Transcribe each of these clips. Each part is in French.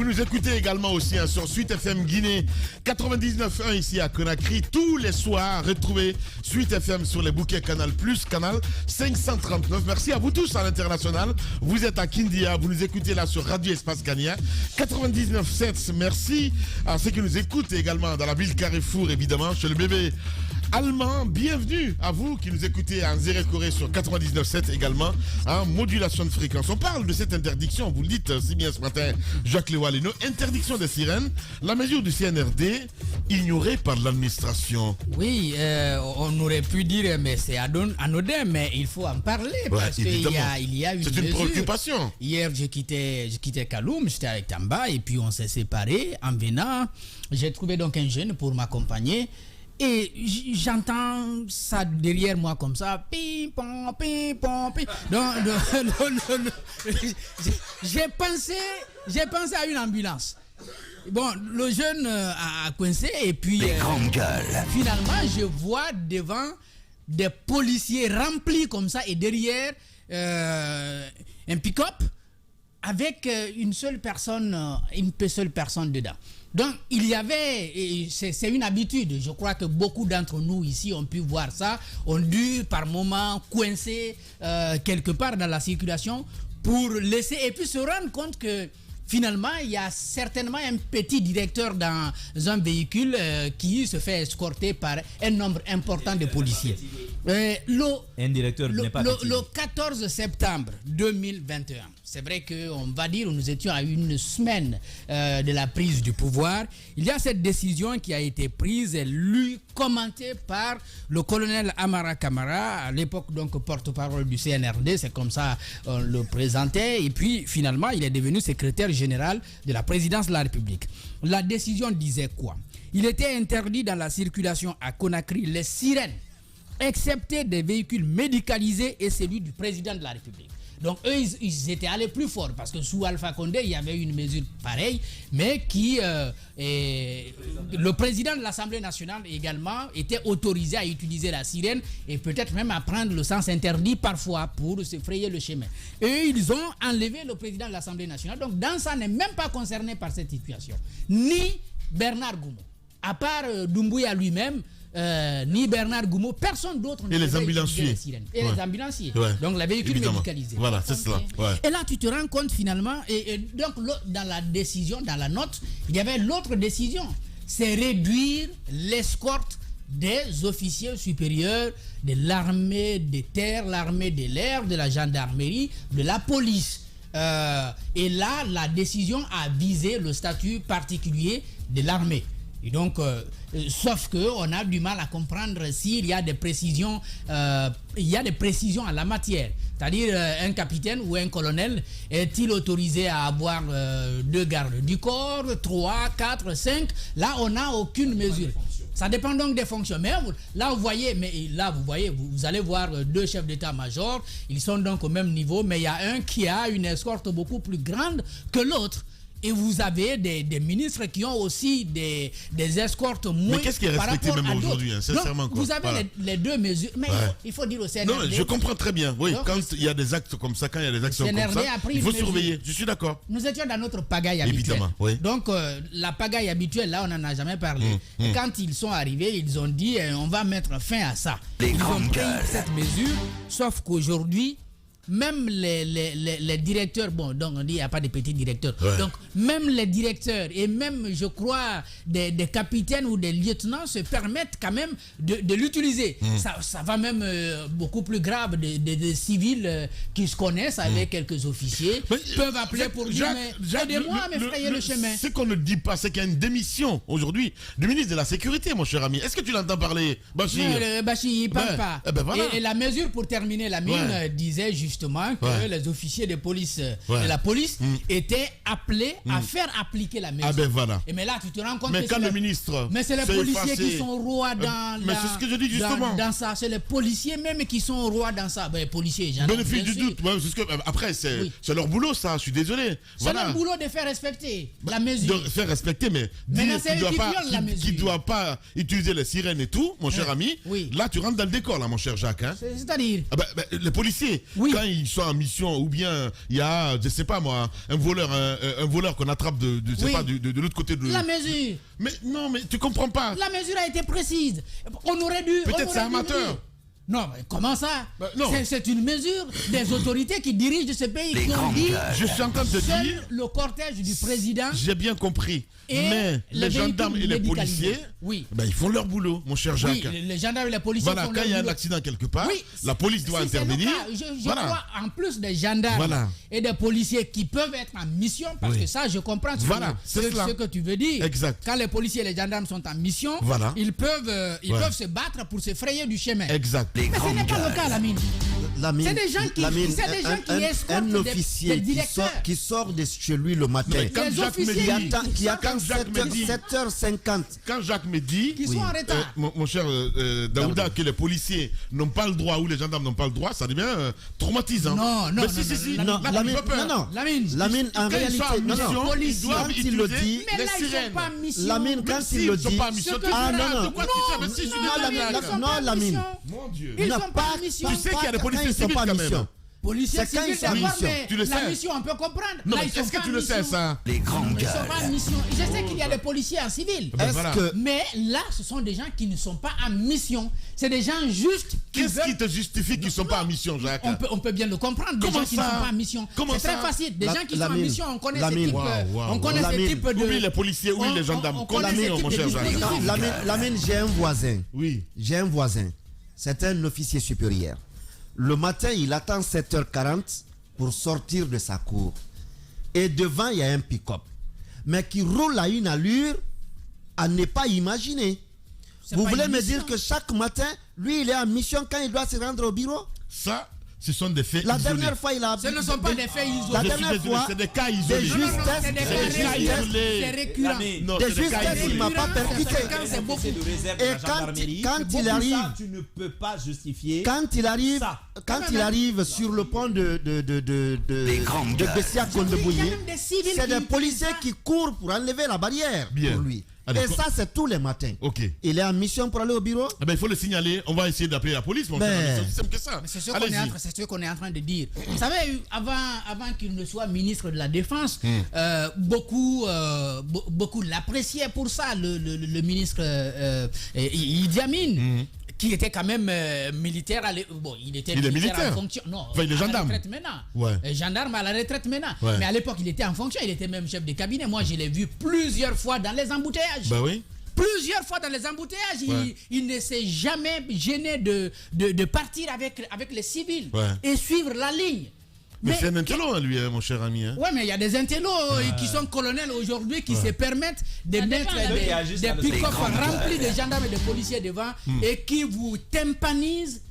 Vous nous écoutez également aussi sur Suite FM Guinée 99.1 ici à Conakry. Tous les soirs, retrouvez Suite FM sur les bouquets Canal+, canal 539. Merci à vous tous à l'international. Vous êtes à Kindia, vous nous écoutez là sur Radio Espace Ghanéen 99.7. Merci à ceux qui nous écoutent également dans la ville Carrefour, évidemment, chez le bébé allemand. Bienvenue à vous qui nous écoutez en Zéré Corée sur 99.7 également, en modulation de fréquence. On parle de cette interdiction, vous le dites si bien ce matin, Jacques Lewaleno, interdiction des sirènes, la mesure du CNRD ignorée par l'administration. Oui, on aurait pu dire mais c'est anodin, mais il faut en parler parce qu'il y a une c'est une préoccupation. Hier, je quittais Kaloum, j'étais avec Tamba et puis on s'est séparés. En venant, j'ai trouvé donc un jeune pour m'accompagner. Et j'entends ça derrière moi comme ça, pim pom pim pom pim. Donc, j'ai pensé à une ambulance. Bon, le jeune a coincé et puis finalement je vois devant des policiers remplis comme ça et derrière un pick-up avec une seule personne dedans. Donc, il y avait, c'est une habitude, je crois que beaucoup d'entre nous ici ont pu voir ça, ont dû par moment coincer quelque part dans la circulation pour laisser, et puis se rendre compte que finalement, il y a certainement un petit directeur dans un véhicule qui se fait escorter par un nombre important de policiers. Un directeur n'est pas petit. Le 14 septembre 2021, c'est vrai qu'on va dire nous étions à une semaine de la prise du pouvoir. Il y a cette décision qui a été prise, lui commentée par le colonel Amara Kamara, à l'époque donc porte-parole du CNRD, c'est comme ça on le présentait, et puis finalement il est devenu secrétaire général de la présidence de la République. La décision disait quoi? Il était interdit dans la circulation à Conakry les sirènes, excepté des véhicules médicalisés et celui du président de la République. Donc eux, ils étaient allés plus fort parce que sous Alpha Condé, il y avait une mesure pareille, mais qui, le président de l'Assemblée nationale également était autorisé à utiliser la sirène et peut-être même à prendre le sens interdit parfois pour se frayer le chemin. Et ils ont enlevé le président de l'Assemblée nationale. Donc dans ça, n'est même pas concerné par cette situation. Ni Bernard Goumou, à part Doumbouya lui-même, ni Bernard Goumou, personne d'autre. Et les ambulanciers. Et les ambulanciers. Donc les véhicules médicalisés. Voilà, c'est cela. Ouais. Et là, tu te rends compte finalement, et donc dans la décision, dans la note, il y avait l'autre décision. C'est réduire l'escorte des officiers supérieurs de l'armée des terres, l'armée de l'air, de la gendarmerie, de la police. Et là, la décision a visé le statut particulier de l'armée. Et donc, sauf qu'on a du mal à comprendre s'il y a des précisions, à la matière. C'est-à-dire, un capitaine ou un colonel est-il autorisé à avoir 2 gardes du corps, 3, 4, 5? Là, on n'a aucune mesure. Ça dépend donc des fonctions. Mais là, vous voyez, vous allez voir 2 chefs d'état-major. Ils sont donc au même niveau, mais il y a un qui a une escorte beaucoup plus grande que l'autre. Et vous avez des ministres qui ont aussi des escortes moins. Mais qu'est-ce qui est respecté même aujourd'hui, sincèrement? Donc, vous avez les 2 mesures. Mais il faut dire au CNRD. Non, je comprends très bien. Oui, donc, quand il y a des actes comme ça, quand il y a des actions comme ça, il faut surveiller. Je suis d'accord. Nous étions dans notre pagaille habituelle. Évidemment, oui. Donc, la pagaille habituelle, là, on n'en a jamais parlé. Et quand ils sont arrivés, ils ont dit on va mettre fin à ça. Ils ont pris cette mesure, sauf qu'aujourd'hui, même les directeurs, bon, donc on dit il n'y a pas de petits directeurs, donc même les directeurs et même je crois des capitaines ou des lieutenants se permettent quand même de l'utiliser. Ça va même beaucoup plus grave, des civils qui se connaissent avec quelques officiers peuvent appeler pour dire aidez-moi à me frayer le chemin. Ce qu'on ne dit pas, c'est qu'il y a une démission aujourd'hui du ministre de la Sécurité, mon cher ami. Est-ce que tu l'entends parler, Bachir? Bachir, il ne parle pas. Voilà. Et la mesure pour terminer la mine disait justement que les officiers de police de la police étaient appelés à faire appliquer la mesure. Ah ben voilà. Et mais là tu te rends compte que le ministre, mais c'est les policiers qui sont rois dans mais c'est ce que je dis justement. Dans ça, c'est les policiers même qui sont rois dans ça. Ben policiers, j'en bénéfice du doute. Ouais, après c'est leur boulot ça, je suis désolé. C'est leur boulot de faire respecter la mesure. De faire respecter, mais dire qu'il ne doit pas utiliser les sirènes et tout, mon cher ami. Là tu rentres dans le décor là, mon cher Jacques. C'est-à-dire les policiers, quand quand ils sont en mission, ou bien il y a, je sais pas moi, un voleur qu'on attrape de l'autre côté de... La mesure. Mais non, mais tu comprends pas. La mesure a été précise. On aurait dû... Peut-être c'est amateur. Non, mais comment ça? Non. C'est une mesure des autorités qui dirigent ce pays qui ont dit... Je suis en train de te seul dire... le cortège du président... J'ai bien compris. Mais les gendarmes et les policiers, ils font leur boulot, mon cher Jacques. Oui, les gendarmes et les policiers font leur boulot. Quand il y a un accident quelque part, la police doit intervenir. Je crois en plus des gendarmes et des policiers qui peuvent être en mission, parce que ça, je comprends ce que tu veux dire. Exact. Quand les policiers et les gendarmes sont en mission, ils peuvent se battre pour se frayer du chemin. Exact. Mais ce n'est pas le cas, Lamine. C'est des gens qui escortent un officier qui sort de chez lui le matin. Quand Jacques me dit 7h50. Quand Jacques me dit qu'ils sont en retard. Mon cher Daouda, que les policiers n'ont pas le droit ou les gendarmes n'ont pas le droit, ça devient traumatisant. Non, Lamine, en réalité, quand il le dit, mais là, ils sont pas en mission. Lamine, quand il le dit, non, Lamine, mon Dieu. Ils sont pas en mission. Tu sais qu'il y a des policiers civils quand même. Policiers civils, d'accord, mais tu le sais. la mission, on peut comprendre. Non, est-ce que tu le sais, ça? Ils ne sont pas en mission. Je sais qu'il y a des policiers en civil. Mais là, ce sont des gens qui ne sont pas en mission. C'est des gens justes qui Qu'est-ce qui te justifie qu'ils ne sont pas en mission, Jacques? On peut bien le comprendre. Des gens qui ne sont pas en mission. C'est très facile. Des gens qui sont en mission, on connaît ce type de... Oublie les policiers, oui, les gendarmes. Lamine, j'ai un voisin. Oui. J'ai un voisin. C'est un officier supérieur. Le matin, il attend 7h40 pour sortir de sa cour. Et devant, il y a un pick-up. Mais qui roule à une allure à ne pas imaginer. Vous voulez me dire que chaque matin, lui, il est en mission quand il doit se rendre au bureau? Ça, ce sont des faits La isolés. dernière fois, il a... Ce ne sont pas des faits isolés. La dernière fois, c'est des cas isolés. Des justesses, c'est des cas isolés. C'est récurrent. Des justesses, il ne m'a pas percuté. Et quand il arrive... Tu ne peux pas justifier. Quand il arrive sur le pont de Bessia-Kondebouillet, c'est des policiers qui courent pour enlever la barrière pour lui. Et ça, c'est tous les matins. Il est en mission pour aller au bureau. Il faut le signaler. On va essayer d'appeler la police. C'est aussi simple que ça. C'est ce qu'on est en train de dire. Vous savez, avant qu'il ne soit ministre de la Défense, beaucoup l'appréciaient pour ça, le ministre Idi Amin. Qui était quand même militaire. Il était militaire en fonction. Non, il est gendarme. À la retraite maintenant. Gendarme à la retraite maintenant. Mais à l'époque, il était en fonction. Il était même chef de cabinet. Moi, je l'ai vu plusieurs fois dans les embouteillages. Plusieurs fois dans les embouteillages. Il ne s'est jamais gêné de partir avec les civils et suivre la ligne. Mais c'est un intello, lui, mon cher ami. Oui, mais il y a des intellos qui sont colonels aujourd'hui qui se permettent de mettre des pick-up remplis de gendarmes et de policiers devant et qui vous tympanisent.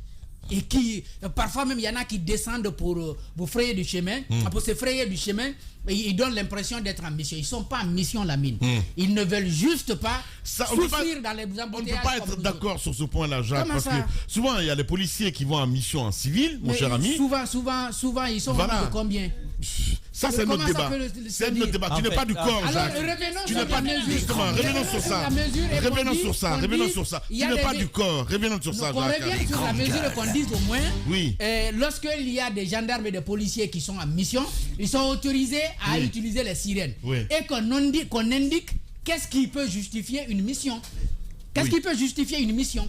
Et qui, parfois même, il y en a qui descendent pour vous frayer du chemin, pour se frayer du chemin, et ils donnent l'impression d'être en mission. Ils ne sont pas en mission, Lamine. Ils ne veulent juste pas souffrir dans les embouteillages. On ne peut pas être d'accord sur ce point-là, Jacques, parce que souvent, il y a les policiers qui vont en mission en civil, mon cher ami. Souvent, ils sont de combien? Ça, c'est notre débat. C'est notre débat. Tu n'es pas du corps, Jacques. Tu n'es pas justement. Revenons sur ça. Revenons sur ça. Tu n'es pas du corps. Revenons sur ça, Jacques. On revient sur la mesure qu'on dise au moins. Lorsqu'il y a des gendarmes et des policiers qui sont en mission, ils sont autorisés à utiliser les sirènes. Et qu'on indique qu'est-ce qui peut justifier une mission. Qu'est-ce qui peut justifier une mission?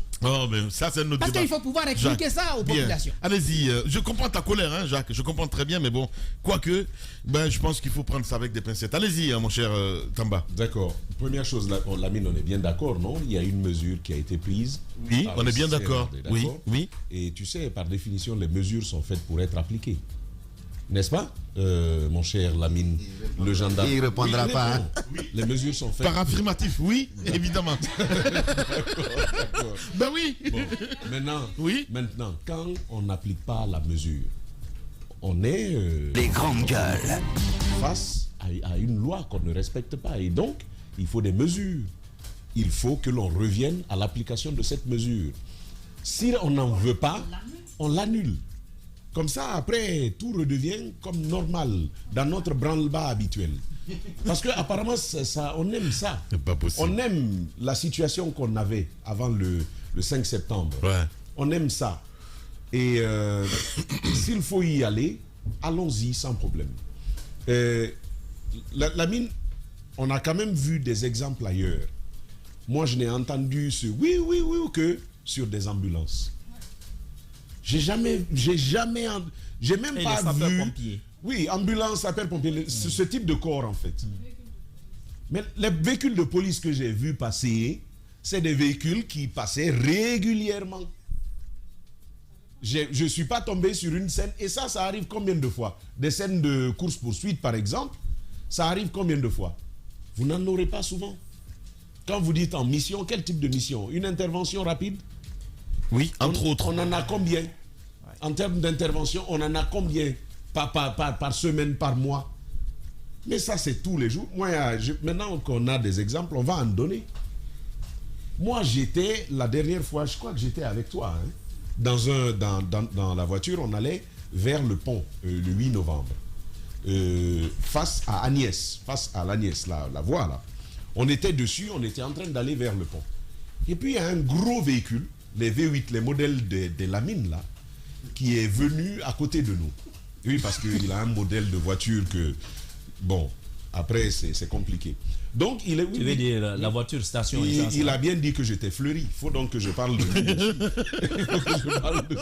Ça, c'est notre Parce débat. qu'il faut pouvoir expliquer ça aux populations. Allez-y, je comprends ta colère, hein, Jacques. Je comprends très bien, mais bon, quoique, je pense qu'il faut prendre ça avec des pincettes. Allez-y, mon cher Tamba. D'accord. Première chose, Lamine, on est bien d'accord, non? Il y a une mesure qui a été prise. Oui, on est bien d'accord. Oui. Et tu sais, par définition, les mesures sont faites pour être appliquées. N'est-ce pas, mon cher Lamine, le gendarme? Il ne répondra pas. Hein. Les mesures sont faites. Par affirmatif, oui, évidemment. D'accord. Oui. Maintenant, quand on n'applique pas la mesure, on est les grandes gueules face à une loi qu'on ne respecte pas. Et donc, il faut des mesures. Il faut que l'on revienne à l'application de cette mesure. Si on n'en veut pas, on l'annule. Comme ça, après, tout redevient comme normal dans notre branle-bas habituel. Parce qu'apparemment, on aime ça. C'est pas possible. On aime la situation qu'on avait avant le 5 septembre. On aime ça. Et s'il faut y aller, allons-y sans problème. La mine, on a quand même vu des exemples ailleurs. Moi, je n'ai entendu ce oui que sur des ambulances. J'ai même pas vu. Oui, ambulance, sapeur-pompier, ce type de corps en fait. Mais les véhicules de police que j'ai vus passer, c'est des véhicules qui passaient régulièrement. Je ne suis pas tombé sur une scène, et ça arrive combien de fois? Des scènes de course-poursuite par exemple, ça arrive combien de fois? Vous n'en aurez pas souvent. Quand vous dites en mission, quel type de mission? Une intervention rapide? Oui, entre autres. On en a combien? En termes d'intervention, on en a combien par semaine, par mois? Mais ça, c'est tous les jours. Moi, maintenant qu'on a des exemples, on va en donner. Moi, j'étais, la dernière fois, je crois que j'étais avec toi, hein, dans la voiture, on allait vers le pont, le 8 novembre, face à Agnès, face à l'Agnès, la voie là. On était dessus, on était en train d'aller vers le pont. Et puis, il y a un gros véhicule, les V8, les modèles de la mine là, qui est venu à côté de nous. Oui, parce qu'il a un modèle de voiture que, bon, après, c'est compliqué. Donc, il est... Tu veux dire la voiture station essence? Il a bien dit que j'étais fleuri. Il faut donc que je parle de lui. Il faut que je parle de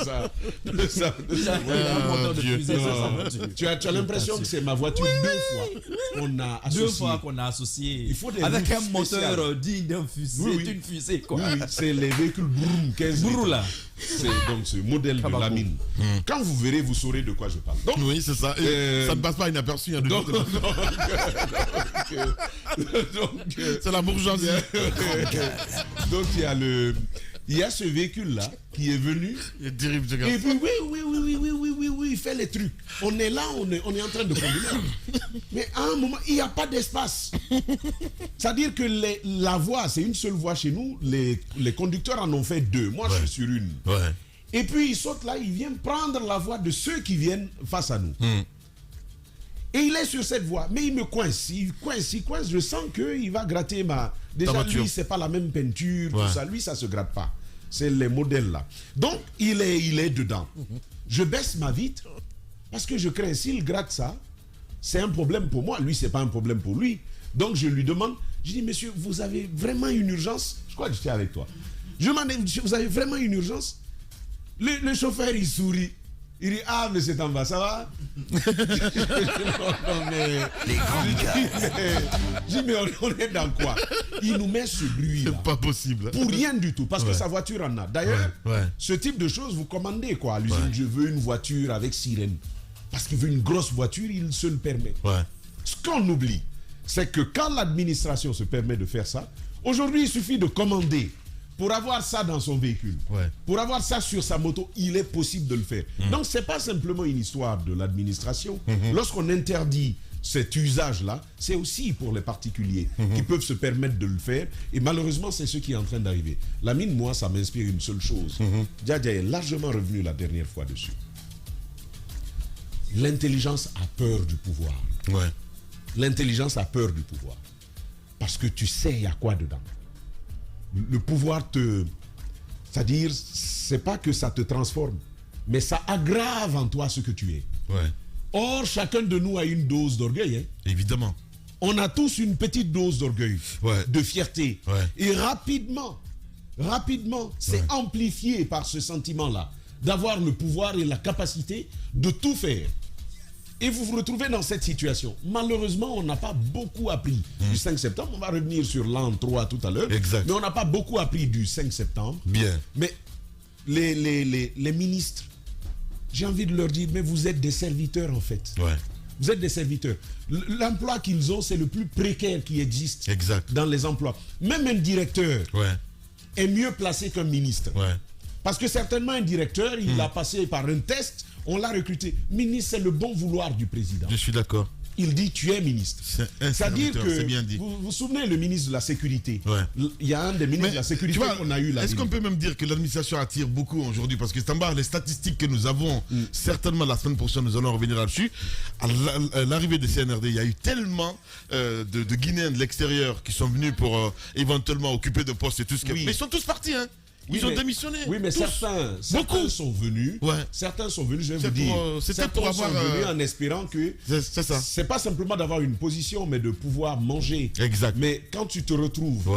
ça. Tu as l'impression que c'est ma voiture qu'on a associé. 2 fois qu'on a associé. Il faut des avec un routes moteur spéciales. digne d'un fusée. Oui. C'est une fusée, quoi. Oui, c'est les véhicules Broumm 15 Brou, litres. là. C'est donc ce modèle de la mine. Quand vous verrez, vous saurez de quoi je parle. Donc, Oui, c'est ça. Et ça ne passe pas inaperçu. Hein, c'est la bourgeoisie. donc il y a ce véhicule là qui est venu. Il est terrible, ce gars. Et puis oui, il fait les trucs. On est là, on est en train de combiner. Mais à un moment, il n'y a pas d'espace. C'est-à-dire que la voie, c'est une seule voie chez nous. Les conducteurs en ont fait 2. Moi, je suis sur une. Ouais. Et puis il saute là, il vient prendre la voie de ceux qui viennent face à nous. Et il est sur cette voie, mais il me coince, il coince, je sens qu'il va gratter ma... Déjà, lui, c'est pas la même peinture, tout ça. Lui, ça se gratte pas. C'est les modèles là. Donc, il est dedans. Je baisse ma vitre, parce que je crains, s'il gratte ça, c'est un problème pour moi. Lui, c'est pas un problème pour lui. Donc, je lui demande, je dis, monsieur, vous avez vraiment une urgence? Je crois que j'étais avec toi. Je demande, vous avez vraiment une urgence? Le chauffeur, il sourit. Il dit, ah, mais c'est en bas, ça va? Les grands gars. Je dis, mais on est dans quoi? Il nous met ce bruit là. C'est pas possible. Pour rien du tout, parce que sa voiture en a. D'ailleurs, ce type de choses, vous commandez quoi à l'usine. Je veux une voiture avec sirène. Parce qu'il veut une grosse voiture, il se le permet. Ce qu'on oublie, c'est que quand l'administration se permet de faire ça, aujourd'hui, il suffit de commander. Pour avoir ça dans son véhicule, pour avoir ça sur sa moto, il est possible de le faire. Donc, ce n'est pas simplement une histoire de l'administration. Lorsqu'on interdit cet usage-là, c'est aussi pour les particuliers qui peuvent se permettre de le faire. Et malheureusement, c'est ce qui est en train d'arriver. La mine, moi, ça m'inspire une seule chose. Djadja est largement revenu la dernière fois dessus. L'intelligence a peur du pouvoir. L'intelligence a peur du pouvoir. Parce que tu sais il y a quoi dedans. Le pouvoir c'est-à-dire, c'est pas que ça te transforme, mais ça aggrave en toi ce que tu es. Or, chacun de nous a une dose d'orgueil. Hein. Évidemment. On a tous une petite dose d'orgueil, de fierté. Et rapidement, c'est amplifié par ce sentiment-là, d'avoir le pouvoir et la capacité de tout faire. Et vous vous retrouvez dans cette situation. Malheureusement, on n'a pas beaucoup appris du 5 septembre. On va revenir sur l'an 3 tout à l'heure. Mais on n'a pas beaucoup appris du 5 septembre. Mais les ministres, j'ai envie de leur dire, mais vous êtes des serviteurs en fait. Vous êtes des serviteurs. L'emploi qu'ils ont, c'est le plus précaire qui existe dans les emplois. Même un directeur est mieux placé qu'un ministre. Parce que certainement un directeur, il a passé par un test, on l'a recruté. Ministre, c'est le bon vouloir du président. Je suis d'accord. Il dit, tu es ministre. C'est-à-dire que, bien dit. Vous vous souvenez, le ministre de la Sécurité. Il y a un des ministres de la Sécurité qu'on a eu là. Est-ce qu'on peut même dire que l'administration attire beaucoup aujourd'hui? Parce que Stamba, les statistiques que nous avons, certainement la semaine prochaine, nous allons revenir là-dessus. À l'arrivée des CNRD, il y a eu tellement de Guinéens de l'extérieur qui sont venus pour éventuellement occuper de postes et tout ce qui... Mais ils sont tous partis, hein. Ils ont démissionné. Oui, mais tous. certains Beaucoup sont venus. Ouais. Certains sont venus, je vais C'est vous dire. pour, c'était certains pour avoir, sont venus en espérant que c'est ça. c'est pas simplement d'avoir une position, mais de pouvoir manger. Exact. Mais quand tu te retrouves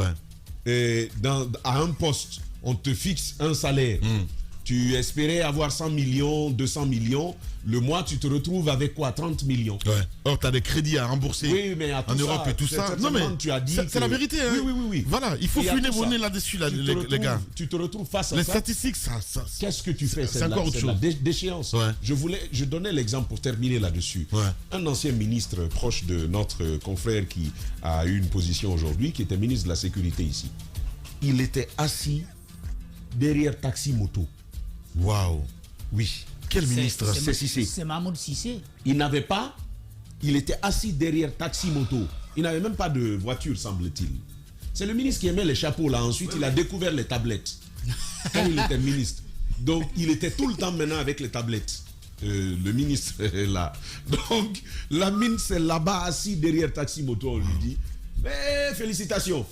Ouais. à un poste, on te fixe un salaire. Tu espérais avoir 100 millions, 200 millions. Le mois, tu te retrouves avec quoi? 30 millions. Ouais. Or, tu as des crédits à rembourser Oui, mais en Europe et tout ça. Non, mais tu as dit c'est la vérité. Hein. Oui. Voilà, il faut Et à funer tout vos ça, nez là-dessus, tu te les retrouves- gars. Tu te retrouves face à Les ça. statistiques, ça Qu'est-ce que tu fais? c'est encore autre la chose. déchéance. Ouais. Je donnais l'exemple pour terminer là-dessus. Ouais. Un ancien ministre proche de notre confrère qui a eu une position aujourd'hui, qui était ministre de la Sécurité ici. Il était assis derrière Taxi Moto. Waouh. Oui. Quel ministre? C'est Cissé. C'est Mahmoud Cissé. Il était assis derrière Taxi Moto. Il n'avait même pas de voiture, semble-t-il. C'est le ministre qui aimait les chapeaux là. Ensuite, il a découvert les tablettes. Quand il était ministre. Donc, il était tout le temps maintenant avec les tablettes. Le ministre est là. Donc, la mine, c'est là-bas, assis derrière Taxi Moto. On lui dit, mais félicitations.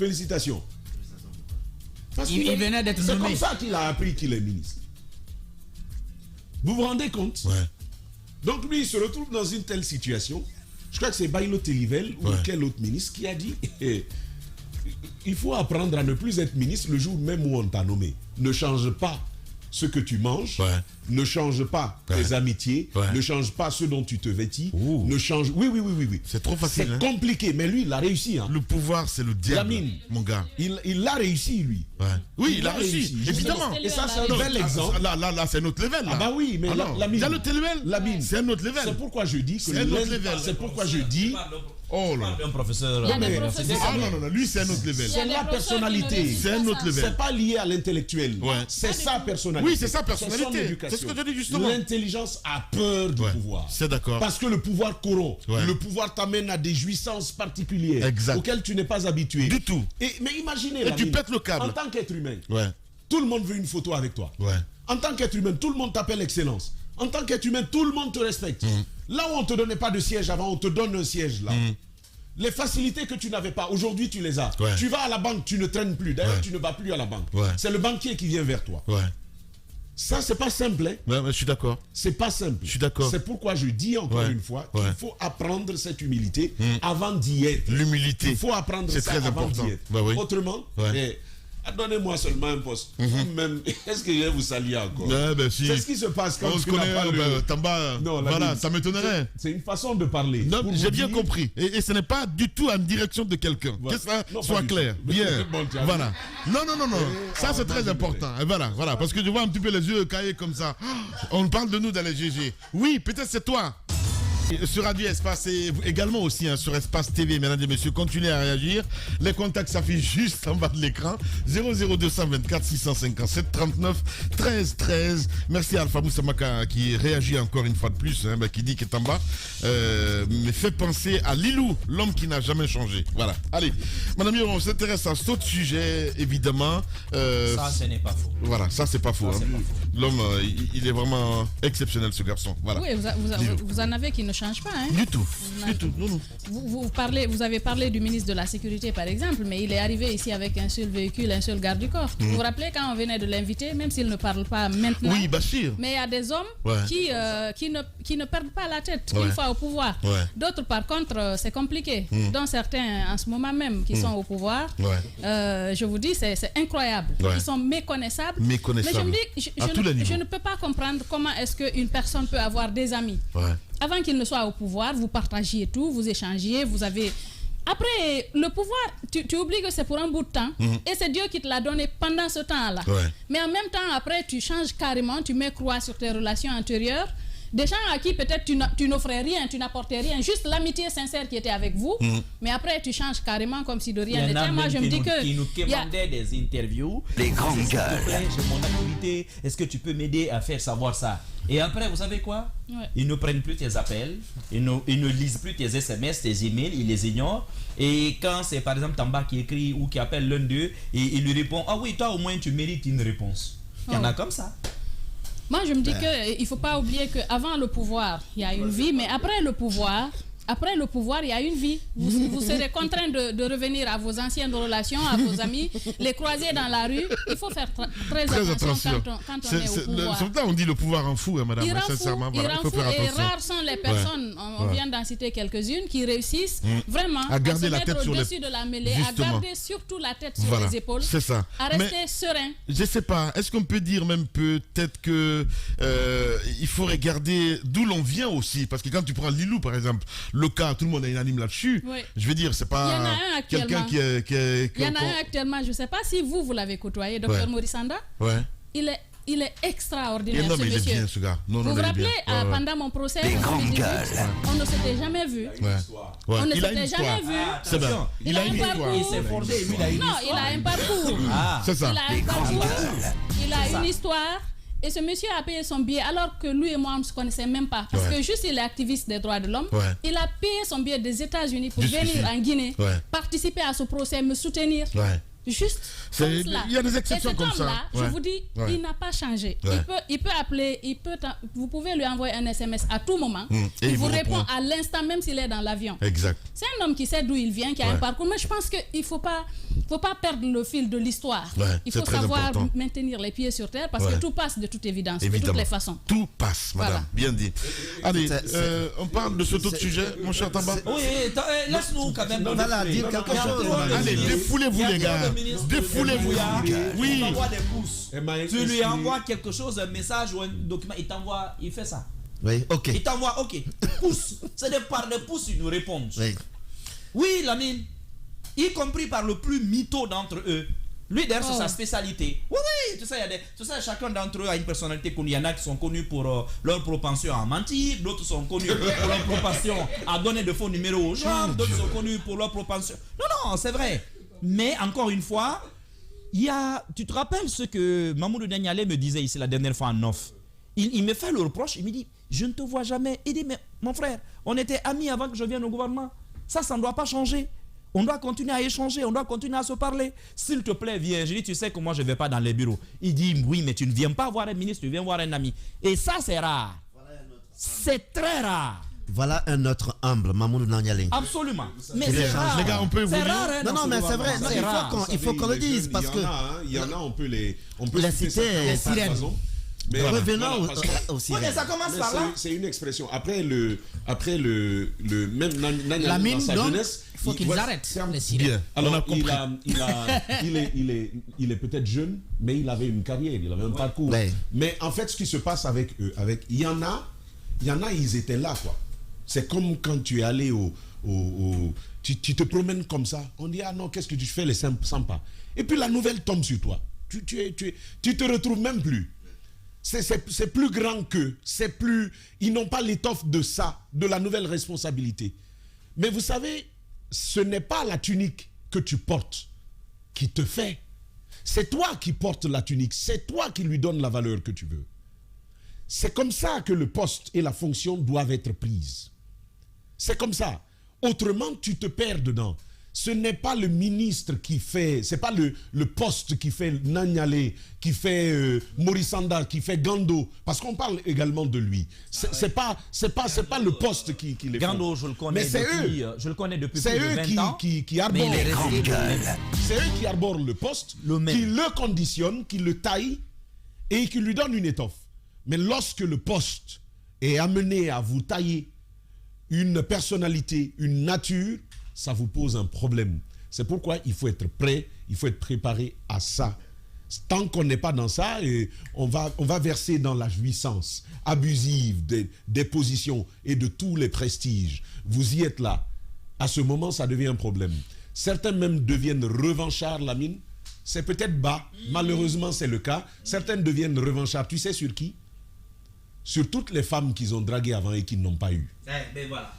Parce Il venait d'être c'est nommé. comme ça qu'il a appris qu'il est ministre. Vous vous rendez compte? Ouais. Donc lui, il se retrouve dans une telle situation. Je crois que c'est Bailo Telivel ou quel autre ministre qui a dit il faut apprendre à ne plus être ministre le jour même où on t'a nommé. Ne change pas ce que tu manges, ne change pas tes amitiés, ne change pas ce dont tu te vêtis, ne change... Oui. C'est trop facile. C'est hein. compliqué, mais lui, il a réussi. Hein. Le pouvoir, c'est le diable, Lamine. mon gars. Il l'a réussi, lui. Ouais. Oui, il a réussi, justement. évidemment. Et ça, c'est un bel exemple. Là, c'est notre level. Là. Ah bah oui, mais Ah non, Lamine. il y a le level. Lamine. C'est un autre level. C'est pourquoi je dis que C'est un autre level. c'est pourquoi je dis Oh là. Un professeur. Il y a des mais- professeurs. Ah non, lui, c'est un autre level. c'est la personnalité. C'est un autre level. C'est pas lié à l'intellectuel. Ouais. C'est sa personnalité. Oui, c'est sa personnalité. son éducation. C'est ce que je dis justement. L'intelligence a peur du pouvoir. C'est d'accord. Parce que le pouvoir corrompt. Ouais. Le pouvoir t'amène à des jouissances particulières Exact. auxquelles tu n'es pas habitué. Du tout. Mais imaginez, Et tu Lamine, pètes le câble. en tant qu'être humain, Ouais. tout le monde veut une photo avec toi. Ouais. En tant qu'être humain, tout le monde t'appelle excellence. En tant qu'être humain, tout le monde te respecte. Là où on ne te donnait pas de siège avant, on te donne un siège là. Les facilités que tu n'avais pas, aujourd'hui tu les as. Ouais. Tu vas à la banque, tu ne traînes plus. D'ailleurs, tu ne vas plus à la banque. Ouais. C'est le banquier qui vient vers toi. Ouais. Ça, c'est pas simple. Hein? Ouais, je suis d'accord. C'est pas simple. Je suis d'accord. C'est pourquoi je dis encore une fois qu'il faut apprendre cette humilité avant d'y être. L'humilité. Il faut apprendre C'est ça très avant important. d'y être. Bah oui. Autrement, donnez-moi seulement un poste. Même, est-ce que je vais vous saluer encore? Ouais, ben, si. C'est ce qui se passe quand On se tu n'as connaît, pas le... Tamba. Non, la Voilà, Bible. ça m'étonnerait. C'est une façon de parler. Non, Pour j'ai vous bien dire- compris. Et ce n'est pas du tout en direction de quelqu'un. Voilà. Que ça Non, pas soit du clair. tout. Bien. Bon, tu as Voilà. Non. Ça, c'est très vas-y, important. Et voilà. Parce que je vois un petit peu les yeux caillés comme ça. On parle de nous dans les GG. Oui, peut-être c'est toi. Sur Radio Espace et également aussi sur Espace TV, mesdames et messieurs, continuez à réagir. Les contacts s'affichent juste en bas de l'écran. 00224 657 39 13 13. Merci à Alpha Moussamaka qui réagit encore une fois de plus, qui dit qu'il est en bas. Mais fait penser à Lilou, l'homme qui n'a jamais changé. Voilà. Allez, madame, on s'intéresse à cet autre sujet, évidemment. Ça, ce n'est pas faux. Voilà, ça c'est pas faux. Ça, c'est pas faux. L'homme, il est vraiment exceptionnel, ce garçon. Voilà. Oui, vous en avez qui ne changent pas. Hein. Du tout. Du tout. Non. Vous avez parlé du ministre de la Sécurité, par exemple, mais il est arrivé ici avec un seul véhicule, un seul garde du corps. Vous vous rappelez quand on venait de l'inviter, même s'il ne parle pas maintenant. Oui, Bachir. Mais il y a des hommes qui ne perdent pas la tête une fois au pouvoir. Ouais. D'autres, par contre, c'est compliqué. Dont certains, en ce moment même, qui sont au pouvoir. Je vous dis, c'est incroyable. Ouais. Ils sont méconnaissables. Méconnaissables. Mais je me dis, À tous les niveaux. je ne peux pas comprendre comment est-ce qu'une personne peut avoir des amis. Ouais. Avant qu'il ne soit au pouvoir, vous partagiez tout, vous échangiez, vous avez... Après, le pouvoir, tu oublies que c'est pour un bout de temps. Et c'est Dieu qui te l'a donné pendant ce temps-là. Ouais. Mais en même temps, après, tu changes carrément, tu mets croix sur tes relations antérieures. Des gens à qui peut-être tu n'offrais rien, tu n'apportais rien, juste l'amitié sincère qui était avec vous. Mais après, tu changes carrément comme si de rien n'était. Moi, je me dis que... qui nous il y a- demandaient des interviews. Les grandes S'il te gueules. plaît, j'ai mon activité. Est-ce que tu peux m'aider à faire savoir ça? Et après, vous savez quoi? Ouais. Ils ne prennent plus tes appels, ils ne lisent plus tes SMS, tes emails, ils les ignorent. Et quand c'est par exemple Tamba qui écrit ou qui appelle l'un d'eux, et il lui répond: ah oui, toi au moins tu mérites une réponse. Il y en a comme ça. Moi, je me dis qu'il ne faut pas oublier qu'avant le pouvoir, il y a une vie, mais après le pouvoir, Après le pouvoir, il y a une vie. Vous serez contraint de revenir à vos anciennes relations, à vos amis, les croiser dans la rue. Il faut faire très attention quand on est au pouvoir. C'est ça on dit le pouvoir en fou, madame. Il rend Sincèrement, fou, voilà, il il faut rend faire fou, et attention. rares sont les personnes, on vient d'en citer quelques-unes, qui réussissent vraiment à garder se la mettre tête sur au-dessus de la mêlée, Justement. à garder surtout la tête sur Voilà, les épaules, c'est ça. à rester serein. Je sais pas, est-ce qu'on peut dire même peut-être que il faut regarder d'où l'on vient aussi, parce que quand tu prends Lilou par exemple, le cas, tout le monde est unanime là-dessus. Oui. Je veux dire, c'est Il y en a pas un quelqu'un actuellement. Il y en a qu'on- un actuellement, je ne sais pas si vous l'avez côtoyé, Dr Maurice Sanda. Ouais. Il est extraordinaire, Et non, ce mais il est monsieur. bien ce gars. Non, Vous non, vous il est rappelez, bien. Ouais, ouais. pendant mon procès, en 2018, on ne s'était jamais vu. Ouais. Ouais. On ne Il a une s'était histoire. jamais vu. C'est bien. Il a une un histoire. parcours. Il s'est forgé, lui, il a une Non, il a un parcours. C'est ça. Il a un parcours, il a une histoire. Et ce monsieur a payé son billet alors que lui et moi on ne se connaissait même pas. Parce Ouais. que juste il est activiste des droits de l'homme. Ouais. Il a payé son billet des États-Unis pour Juste venir ici. en Guinée, Ouais. participer à ce procès, me soutenir. Ouais. Juste C'est- comme cela. il y a des exceptions et cet comme ça. homme-là, Ouais. je vous dis, Ouais. il n'a pas changé. Ouais. Il peut appeler, vous pouvez lui envoyer un SMS à tout moment. Et Il il vous vous répond reprend. à l'instant, même s'il est dans l'avion. Exact. C'est un homme qui sait d'où il vient, qui a Ouais. un parcours. Mais je pense qu'il ne faut pas perdre le fil de l'histoire. Ouais, Il c'est faut très savoir important. maintenir les pieds sur terre parce Ouais. que tout passe de toute évidence, de Évidemment. toutes les façons. Tout passe, madame. Voilà. Bien dit. Allez, C'est- on parle de cet autre sujet, mon cher Tamba. Oui, laisse-nous quand même. Voilà, dire quelque chose. Allez, défoulez-vous, les gars. Défoulez-vous. Oui. Il t'envoie des pouces. Elle m'a Tu lui inspiré. envoies quelque chose, un message ou un document, il fait ça. Oui, ok. Il t'envoie, ok, pouce. C'est par des pouces, il nous répond. Oui. Oui, Lamine. Y compris par le plus mytho d'entre eux. Lui, d'ailleurs, c'est Oh. sa spécialité. Oui, oui, tu sais, chacun d'entre eux a une personnalité connue. Il y en a qui sont connus pour leur propension à mentir, d'autres sont connus pour leur propension à donner de faux numéros aux gens, d'autres sont connus pour leur propension. Non, c'est vrai. Mais encore une fois, tu te rappelles ce que Mamoudou Danialé me disait ici la dernière fois en off. Il me fait le reproche, il me dit, je ne te vois jamais. Il dit, mais mon frère, on était amis avant que je vienne au gouvernement. Ça ne doit pas changer. On doit continuer à échanger, on doit continuer à se parler. S'il te plaît, viens. Je dis, tu sais que moi, je ne vais pas dans les bureaux. Il dit, oui, mais tu ne viens pas voir un ministre, tu viens voir un ami. Et ça, c'est rare. C'est très rare. Voilà un autre humble, Mamoudou Nanyale. Absolument. Mais Les c'est gars, rare. les gars, on peut C'est vous rare, dire- hein, Non, dans non, ce mais c'est gouvernement. vrai. C'est Non, rare. il faut qu'on le dise parce que Il y en a, on peut les Les citer citer, certainement les par sirènes. façon. Mais revenons parce que- au Oui, sirène. mais ça commence mais par là. c'est une expression. Après le même Nanyale Lamine, dans sa donc, jeunesse, il faut qu'ils doit- arrêtent c'est un- les sirènes. Bien. On a Alors, compris. il est peut-être jeune, mais il avait une carrière, il avait un parcours. Ouais. Mais en fait, ce qui se passe avec eux, il y en a, ils étaient là, quoi. C'est comme quand tu es allé tu te promènes comme ça. On dit, ah non, qu'est-ce que tu fais, les sympas. Et puis la nouvelle tombe sur toi. Tu te retrouves même plus. C'est plus grand qu'eux. Ils n'ont pas l'étoffe de ça, de la nouvelle responsabilité. Mais vous savez, ce n'est pas la tunique que tu portes qui te fait. C'est toi qui portes la tunique. C'est toi qui lui donnes la valeur que tu veux. C'est comme ça que le poste et la fonction doivent être prises. C'est comme ça. Autrement, tu te perds dedans. Ce n'est pas le ministre qui fait, c'est pas le poste qui fait Nanyale, qui fait Maurice Sanda, qui fait Gando, parce qu'on parle également de lui. C'est pas le poste qui les fait. Gando, je le connais Mais c'est depuis, eux. je le connais depuis C'est plus de eux 20 ans. qui Mais arborent. il est resté le même. C'est eux qui arborent le poste, Le même. qui le conditionnent, qui le taillent et qui lui donnent une étoffe. Mais lorsque le poste est amené à vous tailler une personnalité, une nature, ça vous pose un problème. C'est pourquoi il faut être prêt, il faut être préparé à ça. Tant qu'on n'est pas dans ça, on va verser dans la jouissance abusive des positions et de tous les prestiges. Vous y êtes là. À ce moment, ça devient un problème. Certains même deviennent revanchards, Lamine. C'est peut-être bas. Malheureusement, c'est le cas. Certaines deviennent revanchards. Tu sais sur qui? Sur toutes les femmes qu'ils ont draguées avant et qu'ils n'ont pas eu. Ben voilà.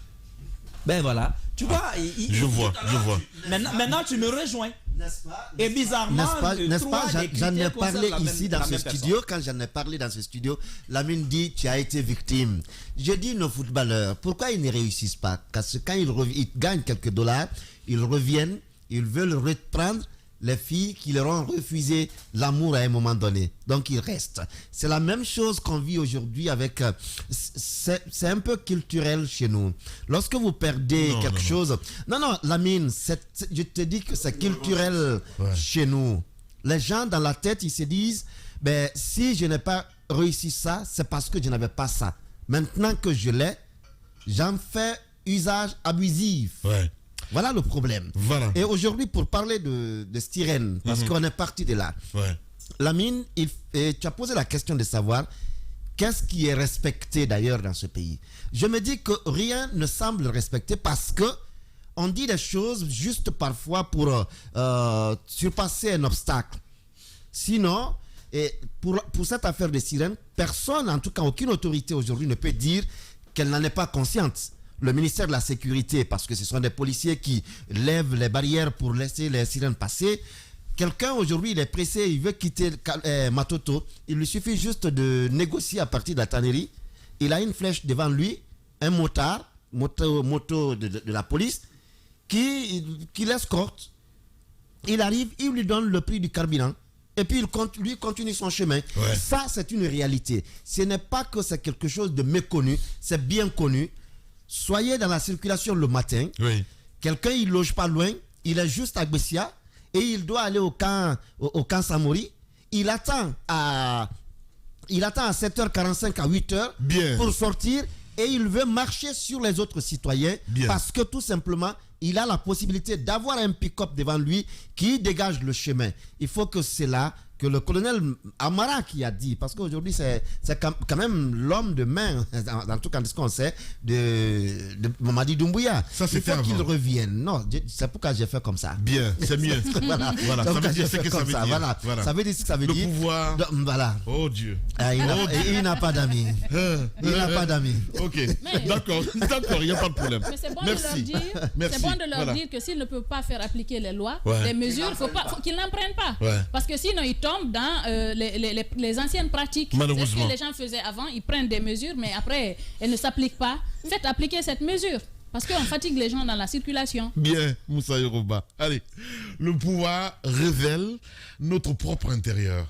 Ben voilà. Tu vois, Je vois. Maintenant, tu me rejoins. N'est-ce pas? Et bizarrement, N'est-ce pas, j'en ai parlé ici dans ce studio. studio. Quand j'en ai parlé dans ce studio, Lamine dit, tu as été victime. Je dis, nos footballeurs, pourquoi ils ne réussissent pas? Parce que quand ils gagnent quelques dollars, ils reviennent, ils veulent reprendre les filles qui leur ont refusé l'amour à un moment donné. Donc ils restent. C'est la même chose qu'on vit aujourd'hui avec... c'est un peu culturel chez nous. Lorsque vous perdez quelque chose... Non, Lamine, je te dis que c'est culturel chez nous. Les gens dans la tête, ils se disent, ben, si je n'ai pas réussi ça, c'est parce que je n'avais pas ça. Maintenant que je l'ai, j'en fais usage abusif. Ouais. Voilà le problème. Voilà. Et aujourd'hui, pour parler de styrène, parce qu'on est parti de là, Ouais. Lamine, tu as posé la question de savoir qu'est-ce qui est respecté d'ailleurs dans ce pays. Je me dis que rien ne semble respecté parce que on dit des choses juste parfois pour surpasser un obstacle. Sinon, et pour cette affaire de sirène, personne, en tout cas aucune autorité aujourd'hui ne peut dire qu'elle n'en est pas consciente. Le ministère de la Sécurité, parce que ce sont des policiers qui lèvent les barrières pour laisser les sirènes passer. Quelqu'un aujourd'hui, il est pressé, il veut quitter Matoto. Il lui suffit juste de négocier à partir de la tannerie. Il a une flèche devant lui, un motard, moto de la police, qui l'escorte. Il arrive, il lui donne le prix du carburant. Et puis lui continue son chemin. Ouais. Ça, c'est une réalité. Ce n'est pas que c'est quelque chose de méconnu, c'est bien connu. Soyez dans la circulation le matin. Oui. Quelqu'un, il ne loge pas loin. Il est juste à Bessia. Et il doit aller au camp Samori. Il attend à 7h45 à 8h Bien. pour sortir. Et il veut marcher sur les autres citoyens. Bien. Parce que tout simplement, il a la possibilité d'avoir un pick-up devant lui qui dégage le chemin. Il faut que c'est là que le colonel Amara qui a dit, parce qu'aujourd'hui c'est quand même l'homme de main, en tout cas de ce qu'on sait, de Mamadi Doumbouya. Ça, il c'était faut qu'il avant. revienne. Non, c'est pourquoi j'ai fait comme ça. Bien, c'est mieux. Voilà, Voilà, ça veut dire ce que ça veut dire. Voilà. Voilà. Ça veut dire ce que ça veut Le dire. pouvoir. Voilà. Oh Dieu. Ah, il n'a pas d'amis. Il n'a pas d'amis. Ok, d'accord, il n'y a pas de problème. Mais c'est bon Merci. de leur dire, Merci. c'est bon de leur Voilà. dire que s'ils ne peuvent pas faire appliquer les lois, Ouais. les mesures, faut qu'ils n'en prennent pas. Ouais. Parce que sinon, ils tombent dans les anciennes pratiques. C'est ce Malheureusement. que les gens faisaient avant. Ils prennent des mesures, mais après, elles ne s'appliquent pas. Faites appliquer cette mesure. Parce qu'on fatigue les gens dans la circulation. Bien, Moussa Yoruba. Allez, le pouvoir révèle notre propre intérieur.